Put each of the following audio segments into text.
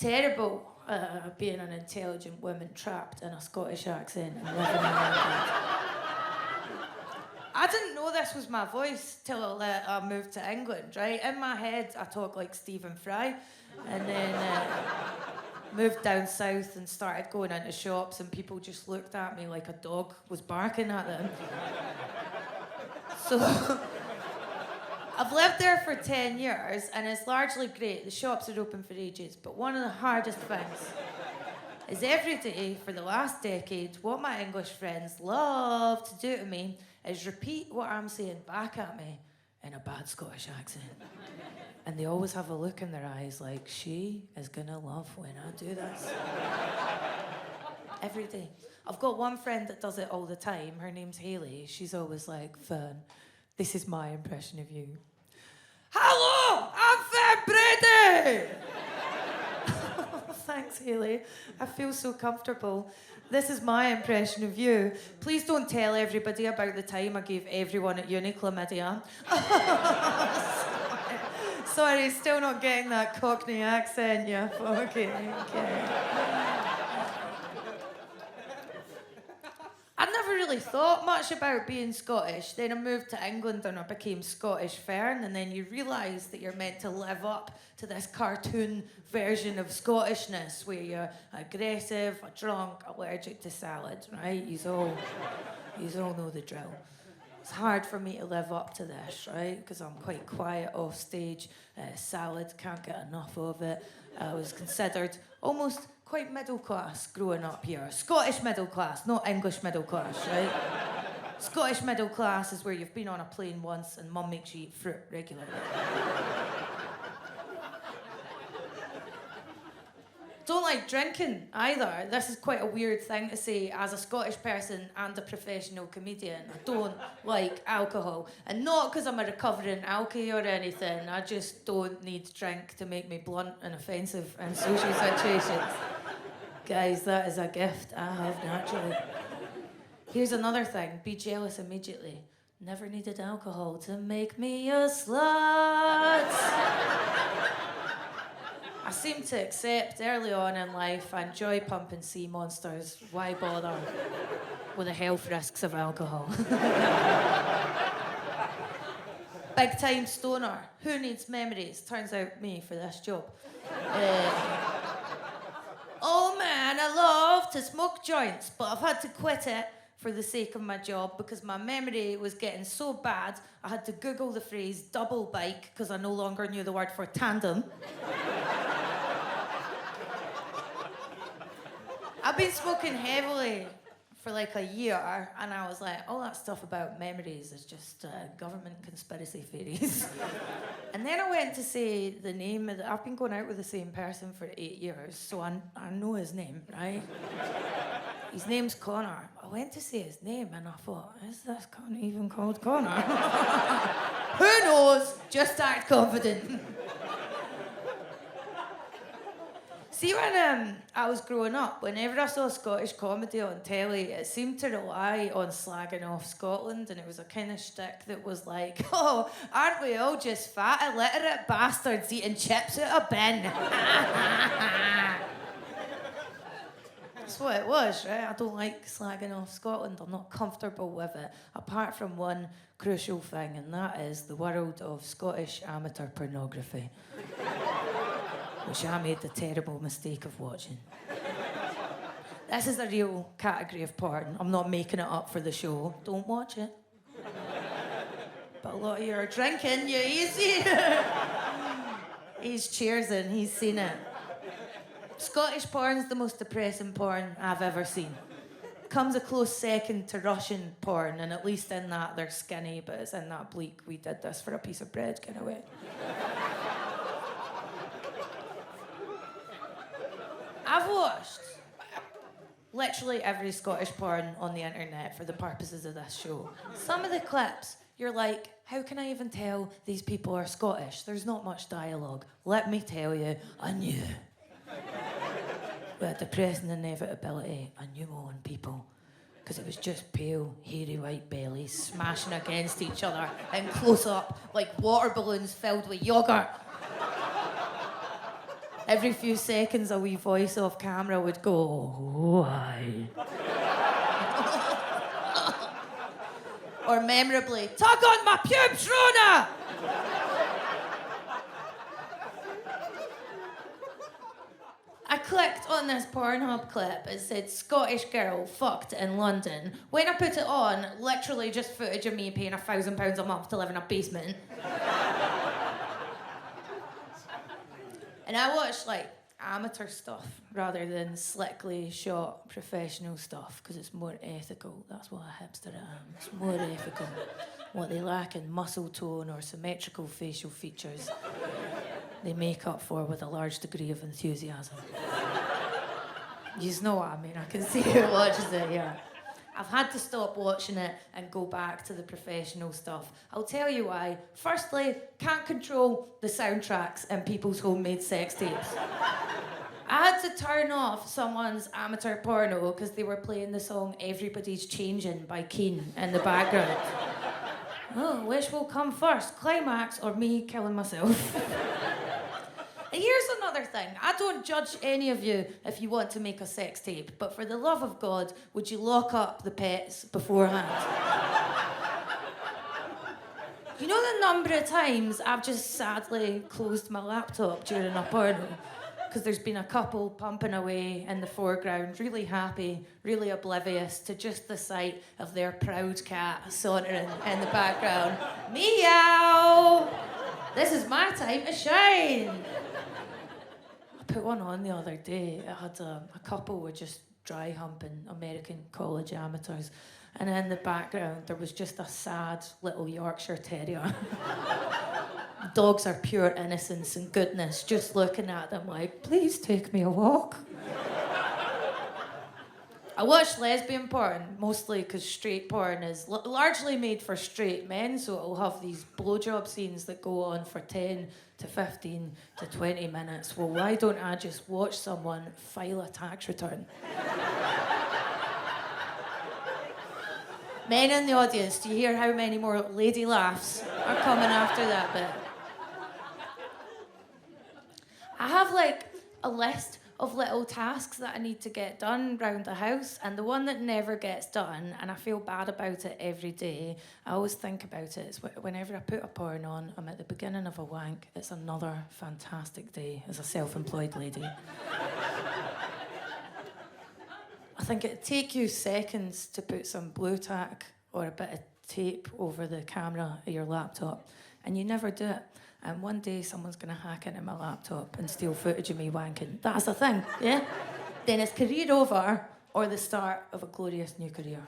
terrible being an intelligent woman trapped in a Scottish accent and living in England. I didn't know this was my voice till I moved to England, right? In my head, I talk like Stephen Fry, and then moved down south and started going into shops, and people just looked at me like a dog was barking at them. So I've lived there for 10 years, and it's largely great. The shops are open for ages, but one of the hardest things is every day for the last decade, what my English friends love to do to me is repeat what I'm saying back at me in a bad Scottish accent. And they always have a look in their eyes like, she is gonna love when I do this. Every day. I've got one friend that does it all the time. Her name's Hayley. She's always like, Fern, this is my impression of you. Hello, I'm Fern Brady! Thanks, Hayley. I feel so comfortable. This is my impression of you. Please don't tell everybody about the time I gave everyone at uni chlamydia. Sorry, still not getting that Cockney accent, you fucking okay. I never really thought much about being Scottish. Then I moved to England and I became Scottish Fern, and then you realise that you're meant to live up to this cartoon version of Scottishness where you're aggressive, drunk, allergic to salad, right? Yous all know the drill. It's hard for me to live up to this, right? Because I'm quite quiet off stage. Salad, can't get enough of it. I was considered almost quite middle class growing up here. Scottish middle class, not English middle class, right? Scottish middle class is where you've been on a plane once and mum makes you eat fruit regularly. Don't like drinking either. This is quite a weird thing to say as a Scottish person and a professional comedian. I don't like alcohol. And not because I'm a recovering alkie or anything. I just don't need drink to make me blunt and offensive in social situations. Guys, that is a gift I have naturally. Here's another thing. Be jealous immediately. Never needed alcohol to make me a slut. I seem to accept early on in life I enjoy pumping sea monsters. Why bother with the health risks of alcohol? Big time stoner. Who needs memories? Turns out me for this job. Oh man, I love to smoke joints, but I've had to quit it for the sake of my job because my memory was getting so bad I had to Google the phrase double bike because I no longer knew the word for tandem. I've been smoking heavily for like a year, and I was like, all that stuff about memories is just government conspiracy theories. And then I went to say the name of I've been going out with the same person for 8 years, so I know his name, right? His name's Connor. I went to say his name, and I thought, is this cunt even called Connor? Who knows? Just act confident. See, when I was growing up, whenever I saw Scottish comedy on telly, it seemed to rely on slagging off Scotland, and it was a kind of shtick that was like, oh, aren't we all just fat, illiterate bastards eating chips out of bin? That's what it was, right? I don't like slagging off Scotland. I'm not comfortable with it, apart from one crucial thing, and that is the world of Scottish amateur pornography. Which I made the terrible mistake of watching. This is a real category of porn. I'm not making it up for the show. Don't watch it. But a lot of you are drinking. You see? He's cheersing. He's seen it. Scottish porn's the most depressing porn I've ever seen. Comes a close second to Russian porn, and at least in that they're skinny, but it's in that bleak, we did this for a piece of bread kind of way. I've watched literally every Scottish porn on the internet for the purposes of this show. Some of the clips, you're like, how can I even tell these people are Scottish? There's not much dialogue. Let me tell you, I knew. With a depressing inevitability, I knew on people. Because it was just pale, hairy white bellies smashing against each other in close up like water balloons filled with yoghurt. Every few seconds, a wee voice off camera would go, why? Or memorably, tug on my pubes, Rona! I clicked on this Pornhub clip. It said Scottish girl fucked in London. When I put it on, literally just footage of me paying £1,000 a month to live in a basement. And I watched like amateur stuff rather than slickly shot professional stuff because it's more ethical. That's what a hipster am. It's more ethical. What they lack in muscle tone or symmetrical facial features, they make up for with a large degree of enthusiasm. You know what I mean? I can see who watches it, yeah. I've had to stop watching it and go back to the professional stuff. I'll tell you why. Firstly, can't control the soundtracks in people's homemade sex tapes. I had to turn off someone's amateur porno because they were playing the song Everybody's Changing by Keane in the background. Oh, which will come first, climax or me killing myself? And here's another thing. I don't judge any of you if you want to make a sex tape, but for the love of God, would you lock up the pets beforehand? You know the number of times I've just sadly closed my laptop during a porno? Because there's been a couple pumping away in the foreground, really happy, really oblivious to just the sight of their proud cat sauntering in the background. Meow! This is my time to shine! I put one on the other day. It had a couple were just dry humping American college amateurs, and in the background there was just a sad little Yorkshire Terrier. Dogs are pure innocence and goodness, just looking at them like, please take me a walk. I watch lesbian porn, mostly because straight porn is largely made for straight men, so it'll have these blowjob scenes that go on for 10 to 15 to 20 minutes. Well, why don't I just watch someone file a tax return? Men in the audience, do you hear how many more lady laughs are coming after that bit? I have like a list of little tasks that I need to get done round the house, and the one that never gets done, and I feel bad about it every day, I always think about it, is whenever I put a porn on, I'm at the beginning of a wank. It's another fantastic day as a self-employed lady. I think it'd take you seconds to put some blue tack or a bit of tape over the camera of your laptop, and you never do it. And one day someone's going to hack into my laptop and steal footage of me wanking. That's the thing, yeah? Then it's career over or the start of a glorious new career.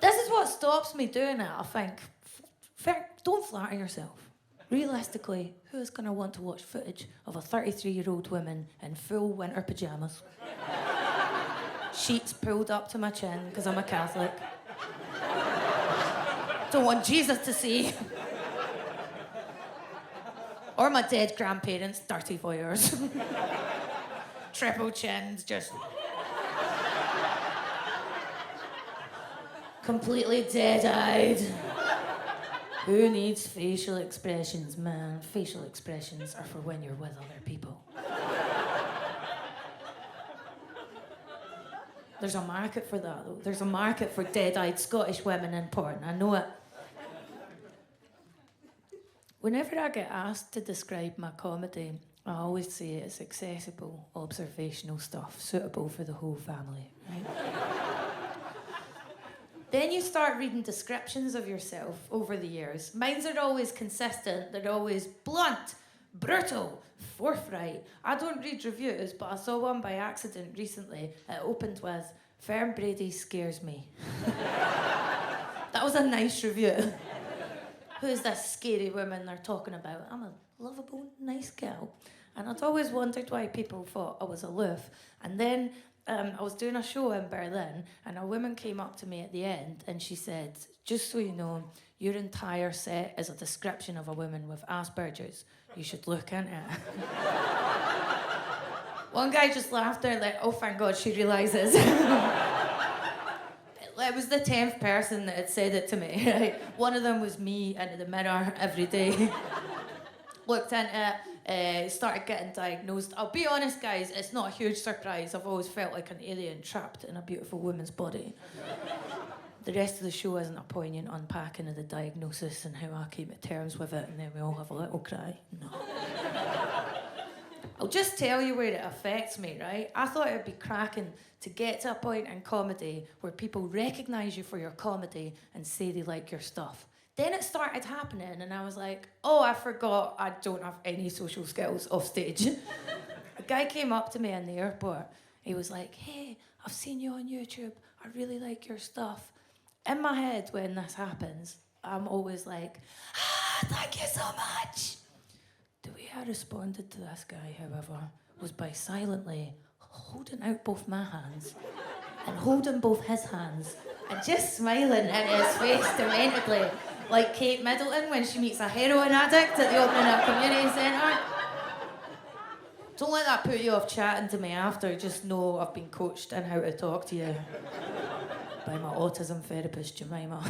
This is what stops me doing it, I think. Don't flatter yourself. Realistically, who is going to want to watch footage of a 33-year-old woman in full winter pyjamas? Sheets pulled up to my chin because I'm a Catholic. Don't want Jesus to see. Or my dead grandparents, dirty voyeurs. Triple chins, just... completely dead-eyed. Who needs facial expressions, man? Facial expressions are for when you're with other people. There's a market for that, though. There's a market for dead-eyed Scottish women in porn. I know it. Whenever I get asked to describe my comedy, I always say it's accessible, observational stuff, suitable for the whole family, right? Then you start reading descriptions of yourself over the years. Mines are always consistent. They're always blunt, brutal, forthright. I don't read reviews, but I saw one by accident recently. It opened with, Fern Brady scares me. That was a nice review. Who's this scary woman they're talking about? I'm a lovable, nice girl. And I'd always wondered why people thought I was aloof. And then I was doing a show in Berlin, and a woman came up to me at the end, and she said, just so you know, your entire set is a description of a woman with Asperger's. You should look into it. One guy just laughed there like, oh, thank God she realises. It was the 10th person that had said it to me, right? One of them was me into the mirror every day. Looked into it, Started getting diagnosed. I'll be honest, guys, it's not a huge surprise. I've always felt like an alien trapped in a beautiful woman's body. The rest of the show isn't a poignant unpacking of the diagnosis and how I came to terms with it, and then we all have a little cry. No. I'll just tell you where it affects me, right? I thought it would be cracking to get to a point in comedy where people recognise you for your comedy and say they like your stuff. Then it started happening, and I was like, oh, I forgot I don't have any social skills off stage. A guy came up to me in the airport. He was like, hey, I've seen you on YouTube. I really like your stuff. In my head, when this happens, I'm always like, thank you so much. The way I responded to this guy, however, was by silently holding out both my hands and holding both his hands and just smiling in his face dementedly, like Kate Middleton when she meets a heroin addict at the opening of a community centre. Don't let that put you off chatting to me after. Just know I've been coached in how to talk to you by my autism therapist, Jemima.